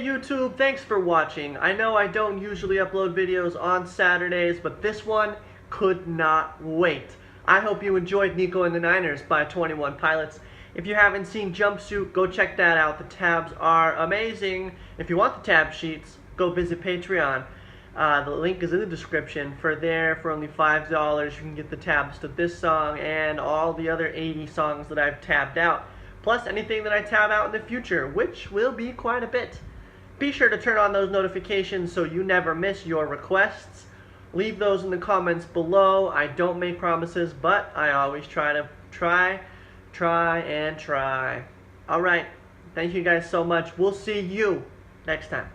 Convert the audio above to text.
Hey YouTube, thanks for watching. I know I don't usually upload videos on Saturdays, but this one could not wait. I hope you enjoyed NICO and the Niners by 21 Pilots. If you haven't seen Jumpsuit, go check that out. The tabs are amazing. If you want the tab sheets, go visit Patreon. The link is in the description. For only $5, you can get the tabs to this song and all the other 80 songs that I've tabbed out. Plus anything that I tab out in the future, which will be quite a bit. Be sure to turn on those notifications so you never miss your requests. Leave those in the comments below. I don't make promises, but I always try. Alright, thank you guys so much. We'll see you next time.